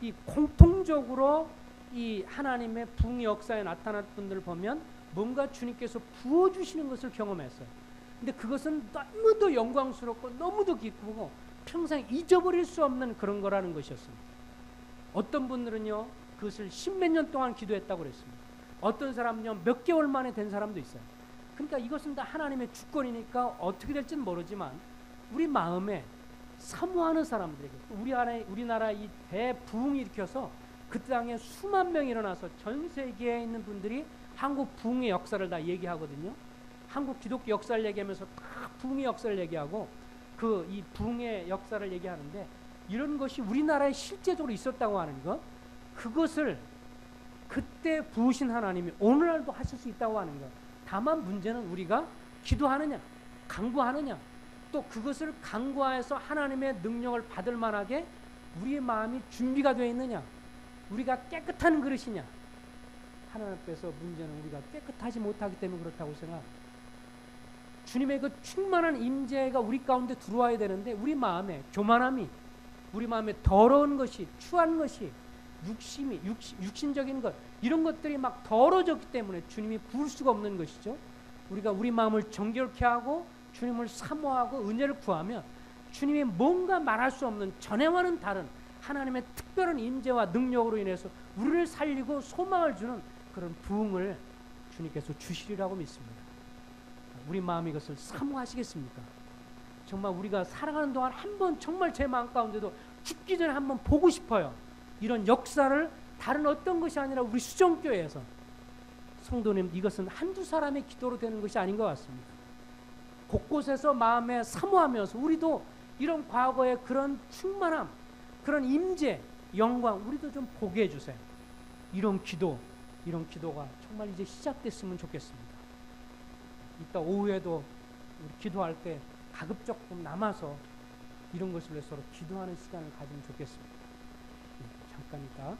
이 공통적으로 이 하나님의 부흥의 역사에 나타난 분들을 보면 뭔가 주님께서 부어주시는 것을 경험했어요. 근데 그것은 너무도 영광스럽고 너무도 기쁘고 평생 잊어버릴 수 없는 그런 거라는 것이었습니다. 어떤 분들은요 그것을 십몇 년 동안 기도했다고 그랬습니다. 어떤 사람은요 몇 개월 만에 된 사람도 있어요. 그러니까 이것은 다 하나님의 주권이니까 어떻게 될지는 모르지만 우리 마음에 사모하는 사람들에게 우리나라 이 대부흥이 일으켜서 그 땅에 수만 명이 일어나서 전 세계에 있는 분들이 한국 부흥의 역사를 다 얘기하거든요. 한국 기독교 역사를 얘기하면서 다 부흥의 역사를 얘기하고 이 부흥의 역사를 얘기하는데 이런 것이 우리나라에 실제적으로 있었다고 하는 것, 그것을 그때 부으신 하나님이 오늘날도 하실 수 있다고 하는 것. 다만 문제는 우리가 기도하느냐, 간구하느냐, 또 그것을 간구하여서 하나님의 능력을 받을 만하게 우리의 마음이 준비가 되어 있느냐, 우리가 깨끗한 그릇이냐. 하나님 앞에서 문제는 우리가 깨끗하지 못하기 때문에 그렇다고 생각합니다. 주님의 그 충만한 임재가 우리 가운데 들어와야 되는데 우리 마음에 교만함이, 우리 마음에 더러운 것이, 추한 것이, 육신적인 것, 이런 것들이 막 더러워졌기 때문에 주님이 부을 수가 없는 것이죠. 우리가 우리 마음을 정결케 하고 주님을 사모하고 은혜를 구하면 주님이 뭔가 말할 수 없는 전에와는 다른 하나님의 특별한 임재와 능력으로 인해서 우리를 살리고 소망을 주는 그런 부흥을 주님께서 주시리라고 믿습니다. 우리 마음이 이것을 사모하시겠습니까? 정말 우리가 살아가는 동안 한번 정말 제 마음 가운데도 죽기 전에 한번 보고 싶어요. 이런 역사를 다른 어떤 것이 아니라 우리 수정교회에서 성도님, 이것은 한두 사람의 기도로 되는 것이 아닌 것 같습니다. 곳곳에서 마음에 사모하면서 우리도 이런 과거의 그런 충만함, 그런 임재, 영광 우리도 좀 보게 해주세요. 이런 기도가 정말 이제 시작됐으면 좋겠습니다. 이따 오후에도 우리 기도할 때 가급적 좀 남아서 이런 것을 위해서 서로 기도하는 시간을 가지면 좋겠습니다. 잠깐 이따